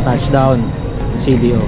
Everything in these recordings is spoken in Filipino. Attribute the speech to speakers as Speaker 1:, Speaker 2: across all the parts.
Speaker 1: touchdown CDO.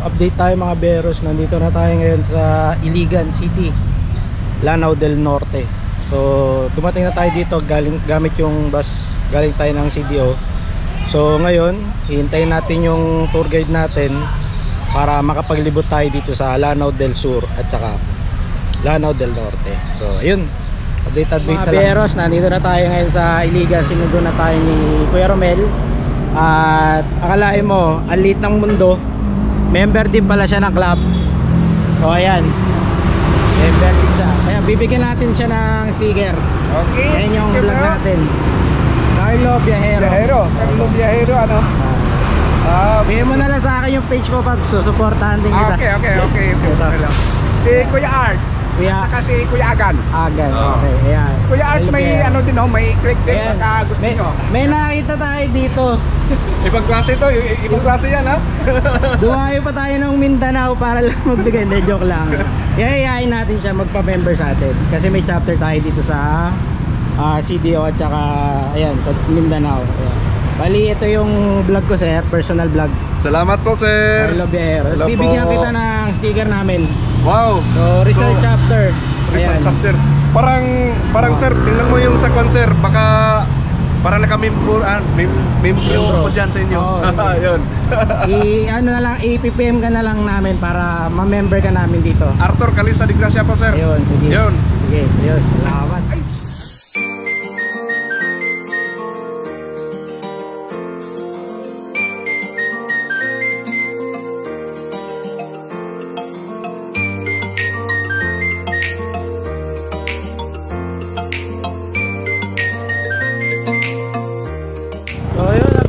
Speaker 1: Update tayo mga beros, nandito na tayo ngayon sa Iligan City, Lanao del Norte. So dumating na tayo dito gamit yung bus, galing tayo ng CDO. So ngayon hihintayin natin yung tour guide natin para makapaglibot tayo dito sa Lanao del Sur at saka Lanao del Norte. So ayun, update mga beros, nandito na tayo ngayon sa Iligan. Sinundo na tayo ni Kuya Romel. At akalain mo, ang liit ng mundo, member din pala siya ng club. O ayan, member din siya. Kaya bibigyan natin siya ng sticker. Okay. Ayan yung vlog natin. Carlo Viajero.
Speaker 2: Carlo Viajero, ano?
Speaker 1: Bigyan mo na lang sa akin yung page mo, Paps. So supportahan din kita.
Speaker 2: Okay. Si Kuya Art. At saka si Kuya Agan.
Speaker 1: Okay, ayan.
Speaker 2: Si Kuya Art may ano din, may click din baka gusto nyo.
Speaker 1: May nakita tayo dito.
Speaker 2: Ibang klase to, ibang klase yan, ha?
Speaker 1: Dumayo pa tayo ng Mindanao para lang magbigay. Hindi, joke lang. Yayayain natin siya magpa-member sa atin kasi may chapter tayo dito sa CDO at saka ayan, sa Mindanao. Ayan. Bali, ito yung vlog ko, sir, personal vlog.
Speaker 2: Salamat po, sir.
Speaker 1: Carlo Viajero. Tapos bibigyan kita ng sticker namin.
Speaker 2: Wow.
Speaker 1: So Rizal chapter.
Speaker 2: Rizal chapter. Parang sir, tingnan mo yung sa sir, baka para na kami membro ko dyan sa inyo. Yun.
Speaker 1: Ano na lang, i-PPM ka na lang namin para ma-member ka namin dito.
Speaker 2: Arthur Calisa de Gracia po, sir.
Speaker 1: Ayun, sige.
Speaker 2: Yun.
Speaker 1: Sige, yun. Salamat.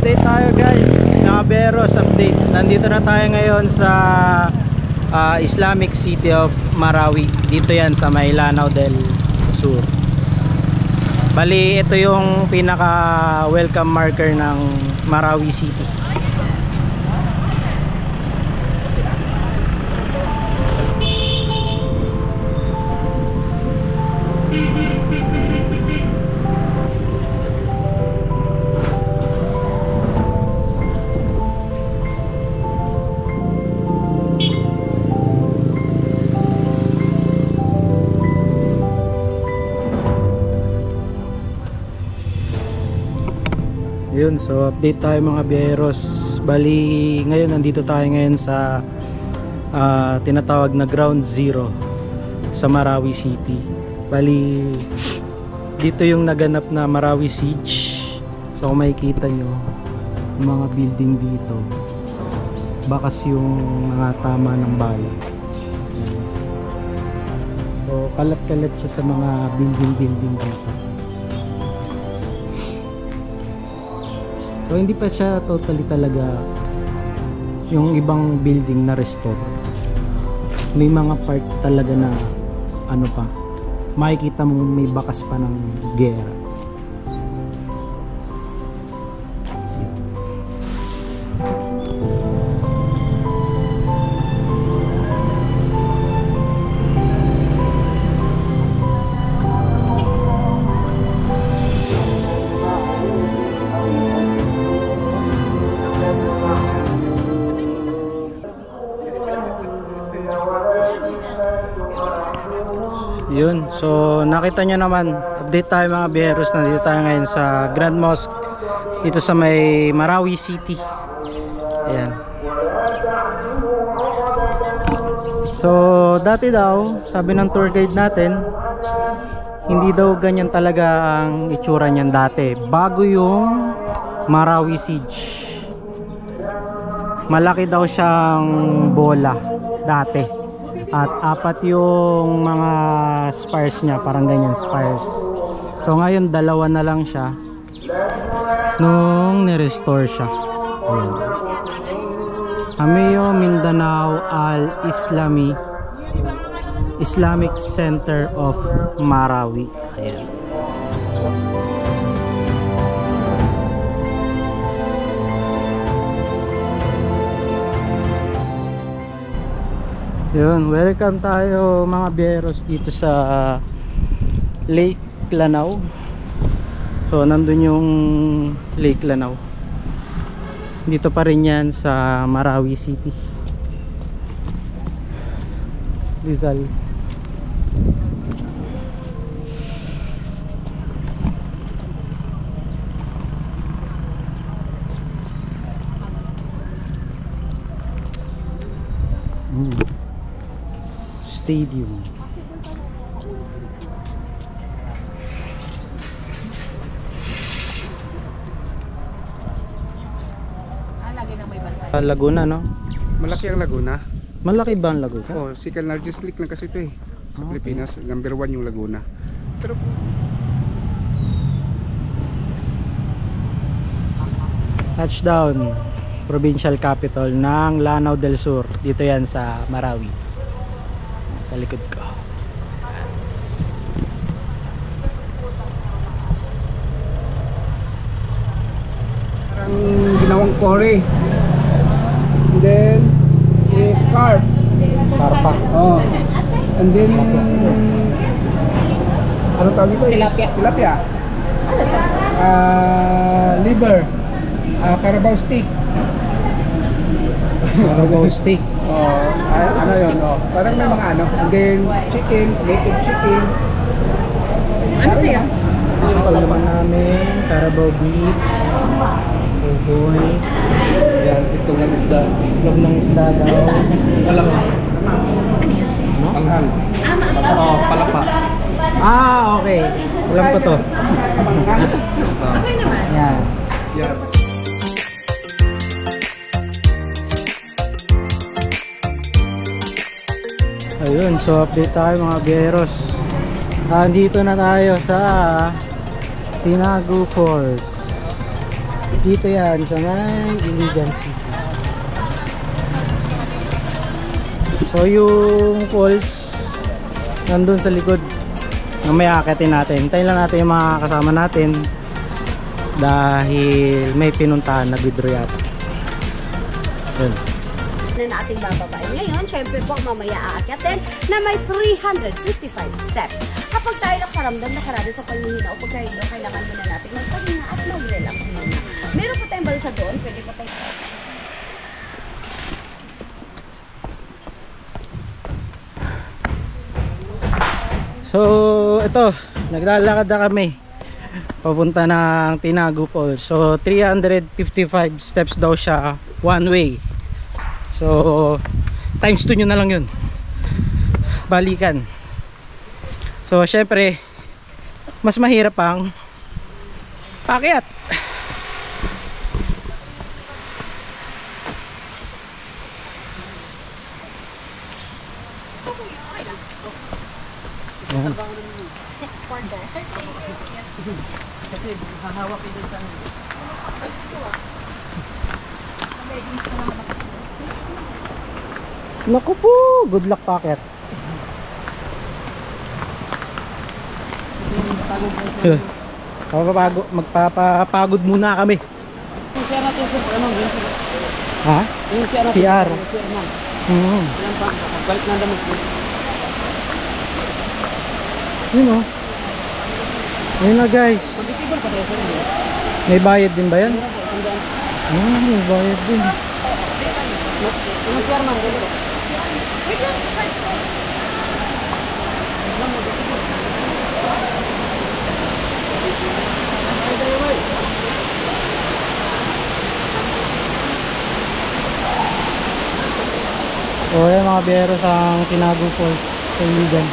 Speaker 1: Update tayo guys, mga beros, update. Nandito na tayo ngayon sa Islamic City of Marawi. Dito yan sa may Lanao del Sur. Bali, ito yung pinaka welcome marker ng Marawi City. Yun, so update tayo mga biyeros. Bali, ngayon nandito tayo ngayon sa tinatawag na Ground Zero sa Marawi City. Bali, dito yung naganap na Marawi Siege. So kung makikita nyo yung mga building dito, bakas yung mga tama ng bala. So kalat-kalat siya sa mga building dito. So hindi pa siya totally talaga yung ibang building na restore. May mga part talaga na ano pa, makikita mo may bakas pa ng gera. Yun, so nakita nyo naman, update tayo mga biyeros. Nandito tayo ngayon sa Grand Mosque dito sa may Marawi City. Ayan. So dati daw, sabi ng tour guide natin, hindi daw ganyan talaga ang itsura niyan dati bago yung Marawi Siege. Malaki daw siyang bola dati at apat yung mga spires niya, parang ganyan spires. So ngayon dalawa na lang siya nung ni-restore siya. Ayan. Ameo Mindanao Islamic Center of Marawi. Ayan. Yun, welcome tayo mga biyahero dito sa Lake Lanao. So nandun yung Lake Lanao. Dito pa rin yan sa Marawi City, Rizal. Stadium. Laguna, no?
Speaker 2: Malaki ang Laguna.
Speaker 1: Malaki ba ang Laguna?
Speaker 2: Oo, second largest lake lang kasi ito eh. Sa Pilipinas, number 1 yung Laguna. Pero
Speaker 1: touchdown, provincial capital ng Lanao del Sur. Dito yan sa Marawi. Sa likod ko.
Speaker 3: Parang ginawang quarry. And then is carp.
Speaker 1: Karpa.
Speaker 3: Oh. And then ano tawag ito? Tilapia. Tilapia. Liver. Carabao steak.
Speaker 1: Carabao steak.
Speaker 3: Oh, ano yun? Oh. Parang may mga ano. And then chicken, native chicken.
Speaker 4: Ano siya?
Speaker 1: Ito naman namin, Carabao beef. Bugoy.
Speaker 2: yan, ito ng isda.
Speaker 1: Itlog ng isda daw.
Speaker 2: Alam mo?
Speaker 1: No?
Speaker 2: Anghang. Oo, palapa.
Speaker 1: Ah, okay. Alam ko to.
Speaker 4: Okay naman.
Speaker 1: Yan.
Speaker 2: Yan.
Speaker 1: Ayun, so update tayo mga biyeros. Andito na tayo sa Tinagu Falls. Dito yan sa may Iligan City. So yung falls nandun sa likod. Mamaya akitin natin. Hintayin lang natin yung mga kasama natin dahil may pinuntahan na bidro yata. Yun.
Speaker 4: Na ating bababae. Ngayon, syempre po mamaya aakyatin na may 355 steps. Kapag tayo nakaramdam na karado sa paghihina o pag kailangan muna natin magpahinga at mag-relax muna. Meron po tayong balsa doon, pwede po tayo.
Speaker 1: So ito, naglalakad na kami papunta ng Tinagu Falls. So 355 steps daw siya one way. So times 2 nyo na lang yun, balikan. So syempre mas mahirap ang paakyat. Yan. Kasi hahawak ito sa naku po, good luck packet. Magpapagod muna kami.
Speaker 3: Yung CR natin sir, ano?
Speaker 1: Ha?
Speaker 3: Yung CR natin.
Speaker 1: CR.
Speaker 3: Yan pa, balik na damit.
Speaker 1: Yun o. Ayun na guys.
Speaker 3: Pagkitibol pa tayo sir.
Speaker 1: May bayad din ba yan? May bayad din.
Speaker 3: Yung CR man, dito.
Speaker 1: O yan mga beros ang Tinago Falls sa Iligan.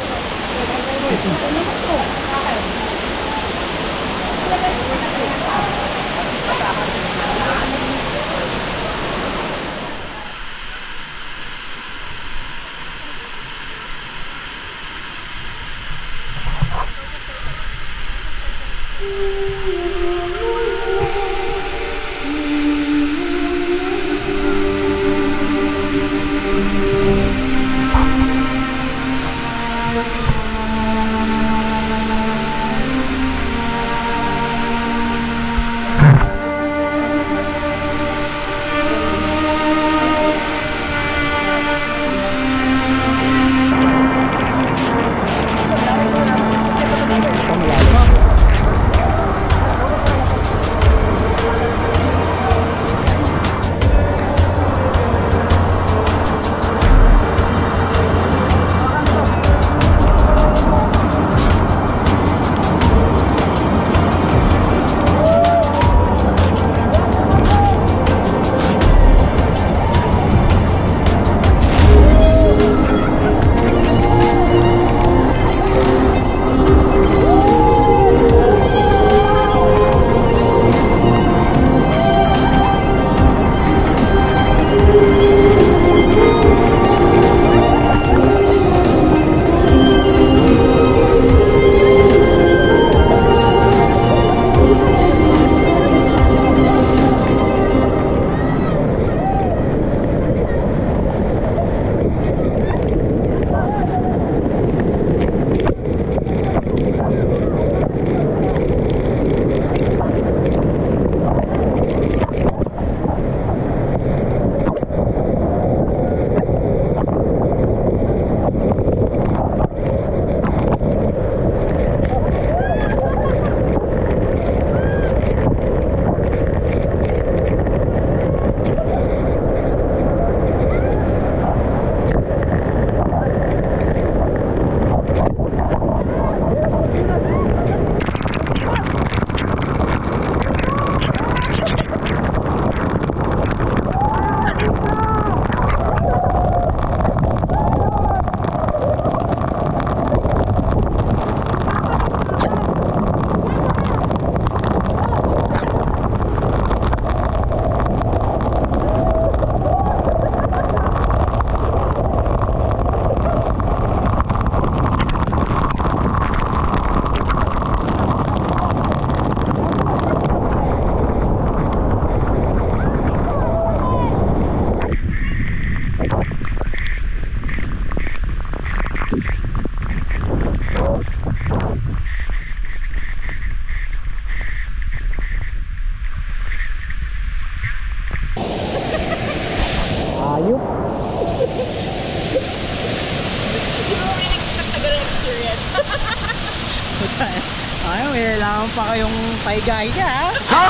Speaker 1: Ay, may kailangan pa kayong paiga-iga ha? Ha?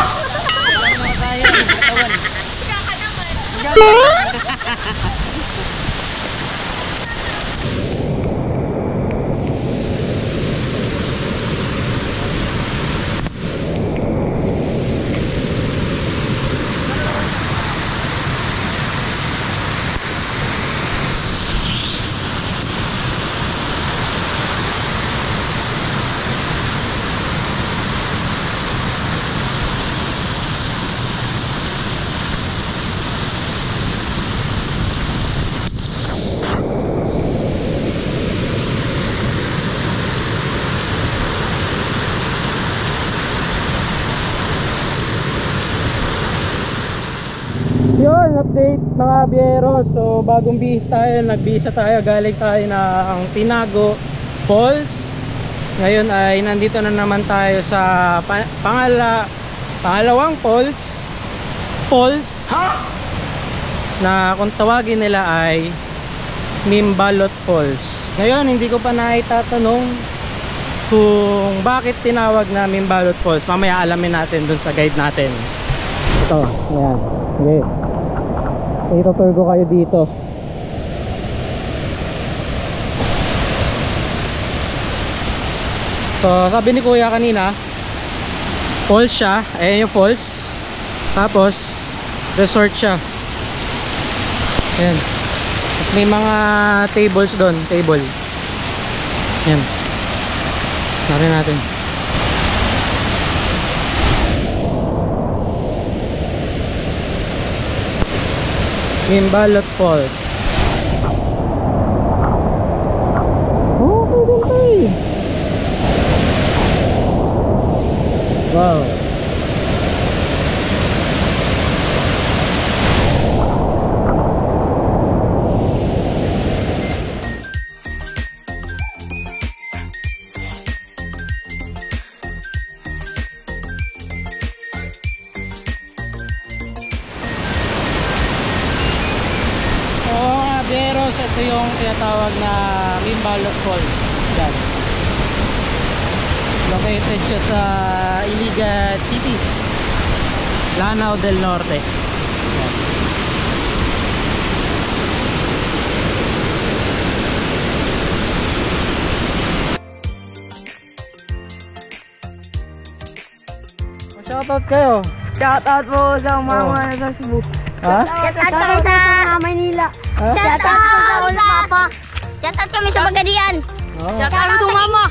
Speaker 1: Kailangan na tayo ng katawan. Kaka naman. Yun, update mga biyero. So bagong bihis tayo, nagbihisa tayo, galing tayo ng Tinago Falls. Ngayon ay nandito na naman tayo sa pangalawang falls na kung tawagin nila ay Mimbalot Falls. Ngayon hindi ko pa naitatanong kung bakit tinawag na Mimbalot Falls. Mamaya alamin natin dun sa guide natin. Ito, ayan. Okay. Ito-tour ko kayo dito. So sabi ni kuya kanina, falls siya. Ayan yung falls. Tapos resort siya. Ayan. may mga tables doon, table. Yan. Narin natin. Imbalot Falls. Okay din tayo. Wow. Beros, ito yung tinatawag na Imbalot Falls. Yan. Located siya sa Iligan City, Lanao del Norte. Yan. Shoutout kayo.
Speaker 5: Shoutout po sa mama sa Cebu.
Speaker 1: Ha?
Speaker 5: Shoutout kami sa Manila. Shoutout sa Papa. Shoutout kami sa Bagadian. Shoutout kami sa mama.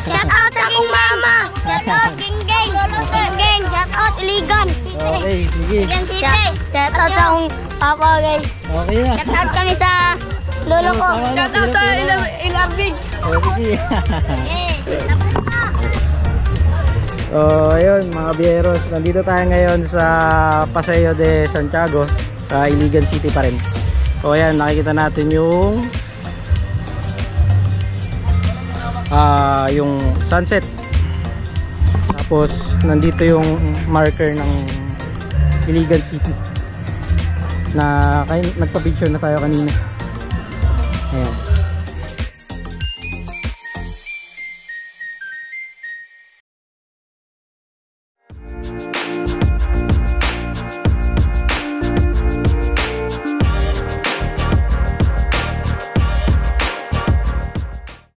Speaker 5: Shoutout sa aking mama. Shoutout Ginggeng. Ginggeng. Shoutout Iligan.
Speaker 1: Okay, sige.
Speaker 5: Iligan City. Shoutout sa akong papa guys.
Speaker 1: Okay na.
Speaker 5: Shoutout kami sa lolo ko.
Speaker 1: Shoutout sa
Speaker 5: Ilambig.
Speaker 1: sige.
Speaker 5: Tapos na.
Speaker 1: So ayun mga Bieros, nandito tayo ngayon sa Paseo de Santiago, sa Iligan City pa rin. So ayan, nakikita natin yung sunset. Tapos nandito yung marker ng Iligan City na nagpa-picture na tayo kanina.